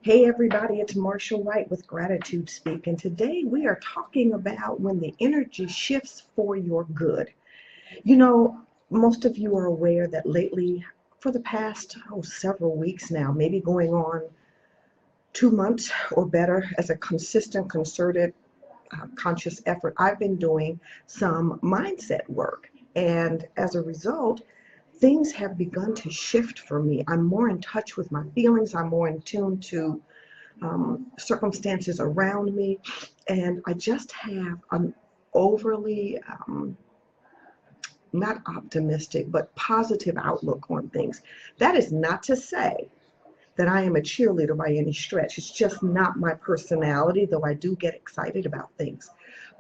Hey everybody, it's Marcia Whyte with GratitudeSpeak, and today we are talking about when the energy shifts for your good. You know, most of you are aware that lately, for the past several weeks now, maybe going on 2 months or better, as a consistent, concerted, conscious effort, I've been doing some mindset work. And as a result, things have begun to shift for me. I'm more in touch with my feelings. I'm more in tune to circumstances around me, and I just have an overly not optimistic but positive outlook on things. That is not to say that I am a cheerleader by any stretch. It's just not my personality, though I do get excited about things.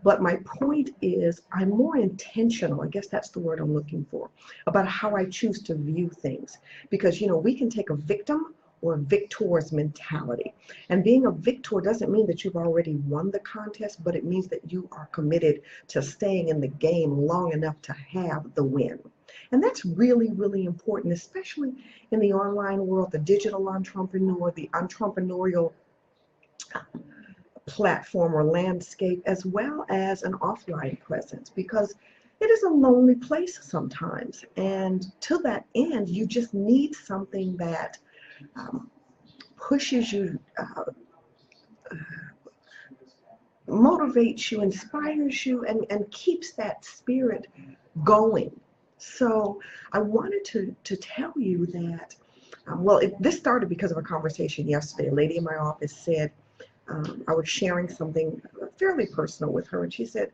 But my point is, I'm more intentional, I guess that's the word I'm looking for, about how I choose to view things. Because, we can take a victim or a victor's mentality. And being a victor doesn't mean that you've already won the contest, but it means that you are committed to staying in the game long enough to have the win. And that's really, really important, especially in the online world, the digital entrepreneur, the entrepreneurial platform or landscape, as well as an offline presence, because it is a lonely place sometimes. And to that end, you just need something that pushes you, motivates you, inspires you, and keeps that spirit going. So I wanted to tell you that, this started because of a conversation yesterday. A lady in my office said, I was sharing something fairly personal with her, and she said,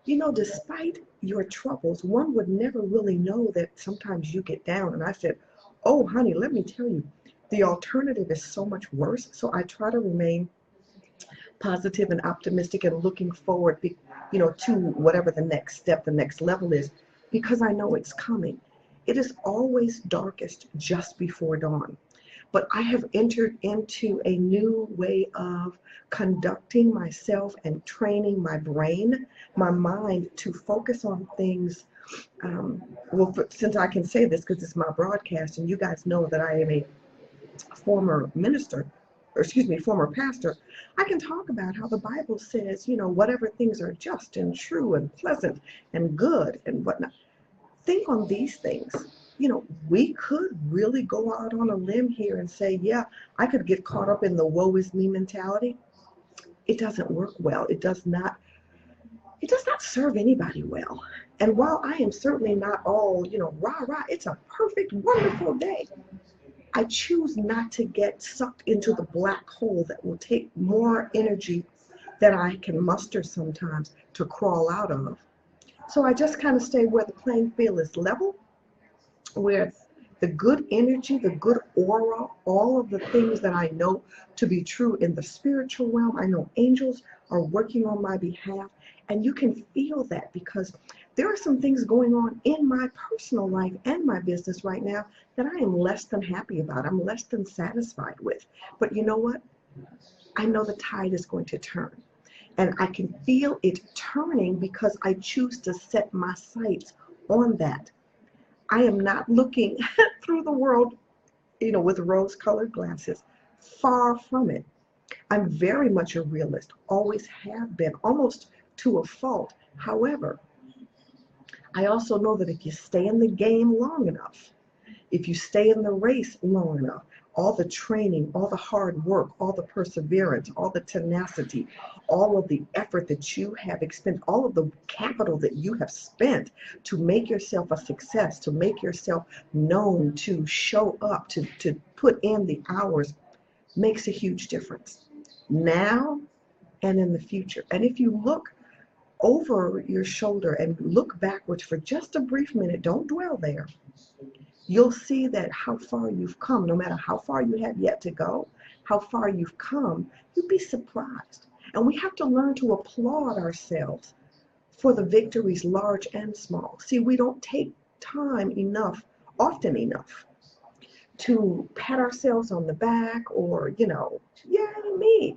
despite your troubles, one would never really know that sometimes you get down. And I said, oh, honey, let me tell you, the alternative is so much worse. So I try to remain positive and optimistic and looking forward, to whatever the next step, the next level is, because I know it's coming. It is always darkest just before dawn. But I have entered into a new way of conducting myself and training my brain, my mind, to focus on things. Since I can say this because it's my broadcast, and you guys know that I am a former minister, or excuse me, former pastor, I can talk about how the Bible says, whatever things are just and true and pleasant and good and whatnot. Think on these things. We could really go out on a limb here and say, yeah, I could get caught up in the woe is me mentality. It doesn't work well. It does not serve anybody well. And while I am certainly not all, rah, rah, it's a perfect, wonderful day, I choose not to get sucked into the black hole that will take more energy than I can muster sometimes to crawl out of. So I just kind of stay where the playing field is level, where the good energy, the good aura, all of the things that I know to be true in the spiritual realm, I know angels are working on my behalf. And you can feel that, because there are some things going on in my personal life and my business right now that I am less than happy about. I'm less than satisfied with. But you know what? I know the tide is going to turn. And I can feel it turning because I choose to set my sights on that. I am not looking through the world, with rose-colored glasses. Far from it. I'm very much a realist, always have been, almost to a fault. However, I also know that if you stay in the game long enough, if you stay in the race long enough, all the training, all the hard work, all the perseverance, all the tenacity, all of the effort that you have expended, all of the capital that you have spent to make yourself a success, to make yourself known, to show up, to put in the hours, makes a huge difference now and in the future. And if you look over your shoulder and look backwards for just a brief minute, don't dwell there, you'll see that how far you've come. No matter how far you have yet to go, how far you've come, you'd be surprised. And we have to learn to applaud ourselves for the victories, large and small. See, we don't take time enough, often enough, to pat ourselves on the back or, yay me,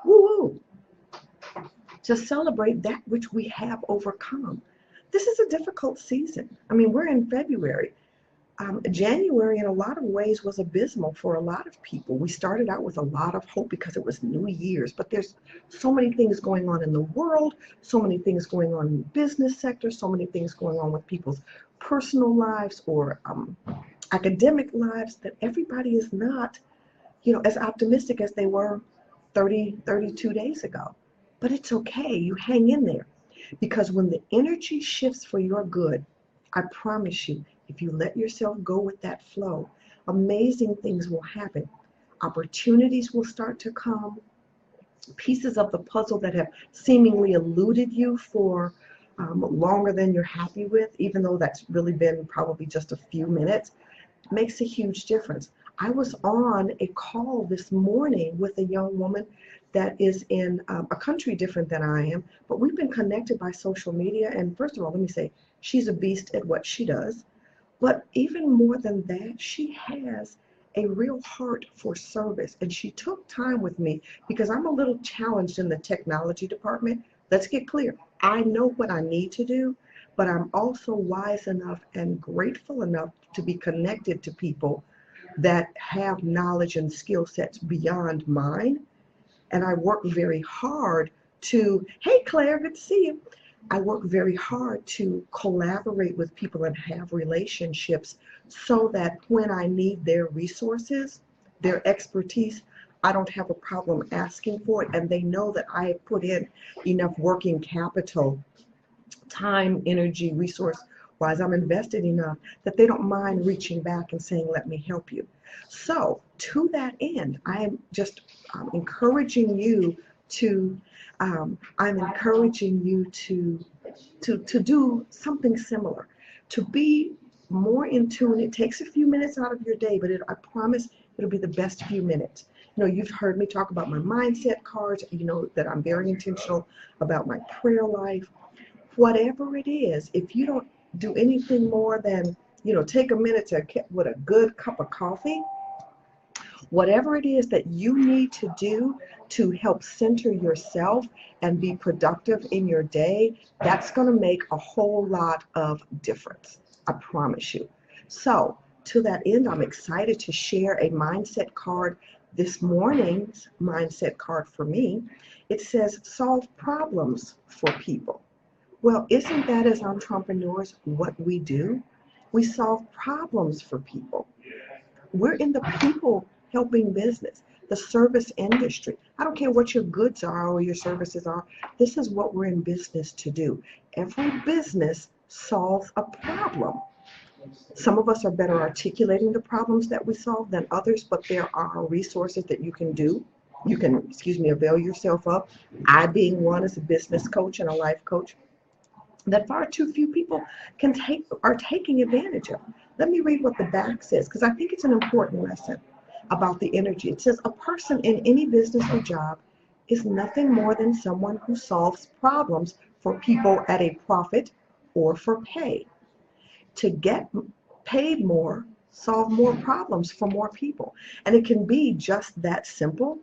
woo woo, to celebrate that which we have overcome. This is a difficult season. I mean, we're in February. January in a lot of ways was abysmal for a lot of people. We started out with a lot of hope because it was New Year's, but there's so many things going on in the world, so many things going on in the business sector, so many things going on with people's personal lives or academic lives that everybody is not, as optimistic as they were 32 days ago. But it's okay. You hang in there because when the energy shifts for your good, I promise you, if you let yourself go with that flow, amazing things will happen. Opportunities will start to come. Pieces of the puzzle that have seemingly eluded you for longer than you're happy with, even though that's really been probably just a few minutes, makes a huge difference. I was on a call this morning with a young woman that is in a country different than I am, but we've been connected by social media. And first of all, let me say, she's a beast at what she does. But even more than that, she has a real heart for service. And she took time with me because I'm a little challenged in the technology department. Let's get clear. I know what I need to do, but I'm also wise enough and grateful enough to be connected to people that have knowledge and skill sets beyond mine. And I work very hard to, hey Claire, good to see you. I work very hard to collaborate with people and have relationships so that when I need their resources, their expertise, I don't have a problem asking for it. And they know that I have put in enough working capital, time, energy, resource wise, I'm invested enough that they don't mind reaching back and saying, let me help you. So to that end, I am just encouraging you to to do something similar, to be more in tune. It takes a few minutes out of your day, but I promise it'll be the best few minutes. You've heard me talk about my mindset cards, that I'm very intentional about my prayer life. Whatever it is, if you don't do anything more than, take a minute to get with a good cup of coffee, whatever it is that you need to do to help center yourself and be productive in your day, that's going to make a whole lot of difference. I promise you. So to that end, I'm excited to share a mindset card. This morning's mindset card for me, it says solve problems for people. Well, isn't that as entrepreneurs what we do? We solve problems for people. We're in the people helping business, the service industry. I don't care what your goods are or your services are. This is what we're in business to do. Every business solves a problem. Some of us are better articulating the problems that we solve than others, but there are resources that you can do. You can, avail yourself of. I being one as a business coach and a life coach, that far too few people are taking advantage of. Let me read what the back says, because I think it's an important lesson about the energy. It says, a person in any business or job is nothing more than someone who solves problems for people at a profit or for pay. To get paid more, solve more problems for more people. And it can be just that simple.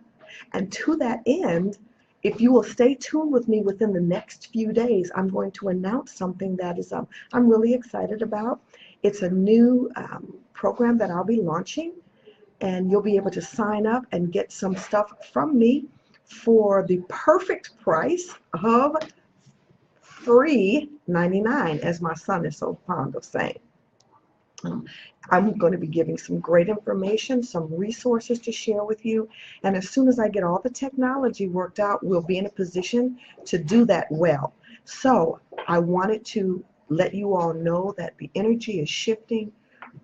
And to that end, if you will stay tuned with me within the next few days, I'm going to announce something that is I'm really excited about. It's a new program that I'll be launching, and you'll be able to sign up and get some stuff from me for the perfect price of $3.99, as my son is so fond of saying. I'm going to be giving some great information, some resources to share with you. And as soon as I get all the technology worked out, we'll be in a position to do that well. So I wanted to let you all know that the energy is shifting.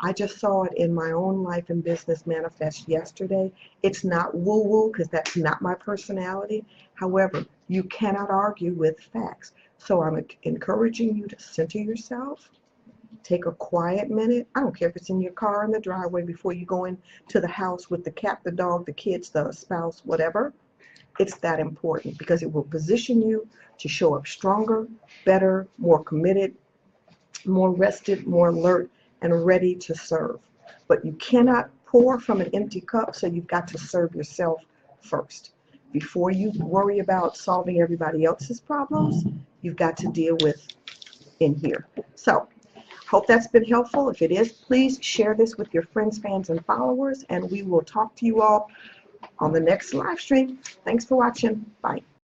I just saw it in my own life and business manifest yesterday. It's not woo-woo because that's not my personality. However, you cannot argue with facts. So I'm encouraging you to center yourself. Take a quiet minute. I don't care if it's in your car in the driveway before you go into the house with the cat, the dog, the kids, the spouse, whatever. It's that important because it will position you to show up stronger, better, more committed, more rested, more alert, and ready to serve. But you cannot pour from an empty cup, so you've got to serve yourself first. Before you worry about solving everybody else's problems, you've got to deal with in here. So Hope that's been helpful. If it is, please share this with your friends, fans, and followers, and we will talk to you all on the next live stream. Thanks for watching. Bye.